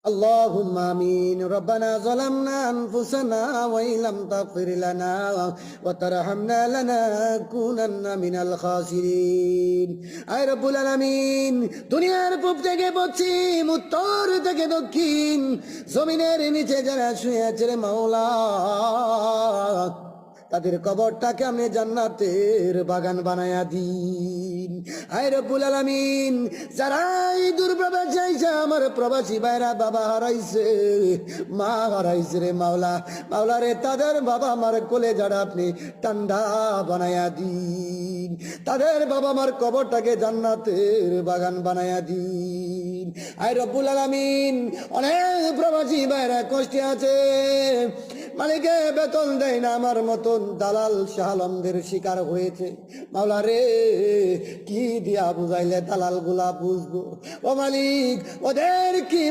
اللهم آمين ربنا ظلمنا أنفسنا وإن لم تغفر لنا وترحمنا لنكونن من الخاسرين আয় রব্বুল আলামিন দুনিয়ার পূব থেকে পশ্চিম উত্তর থেকে দক্ষিণ জমিনের নিচে যারা শুয়ে আছে রে মাওলা তাদের কবরটাকে আমি জান্নাতের বাগান বানায়া দিন আয় রব্বুল আলামিন যারা এই দুর্প্রবাস যাইছে আমার প্রবাসী ভাইরা বাবা হারাইছে মা হারাইছে রে মাওলা মাওলা রে তাদের বাবা আমার কোলে যারা আপনি ঠান্ডা বানায়া দিন তাদের বাবা আমার কবরটাকে জান্নাতের বাগান বানায়া দিন আয় রব্বুল আলামিন অনেক প্রবাসী ভাইরা কষ্টে আছে মালিকে বেতন দেয় না আমার মতন দালাল শাহালমদের শিকার হয়েছে মাওলা রে কি দিয়া বুঝাইলে দালাল গুলা বুঝবো ও মালিক ওদের কি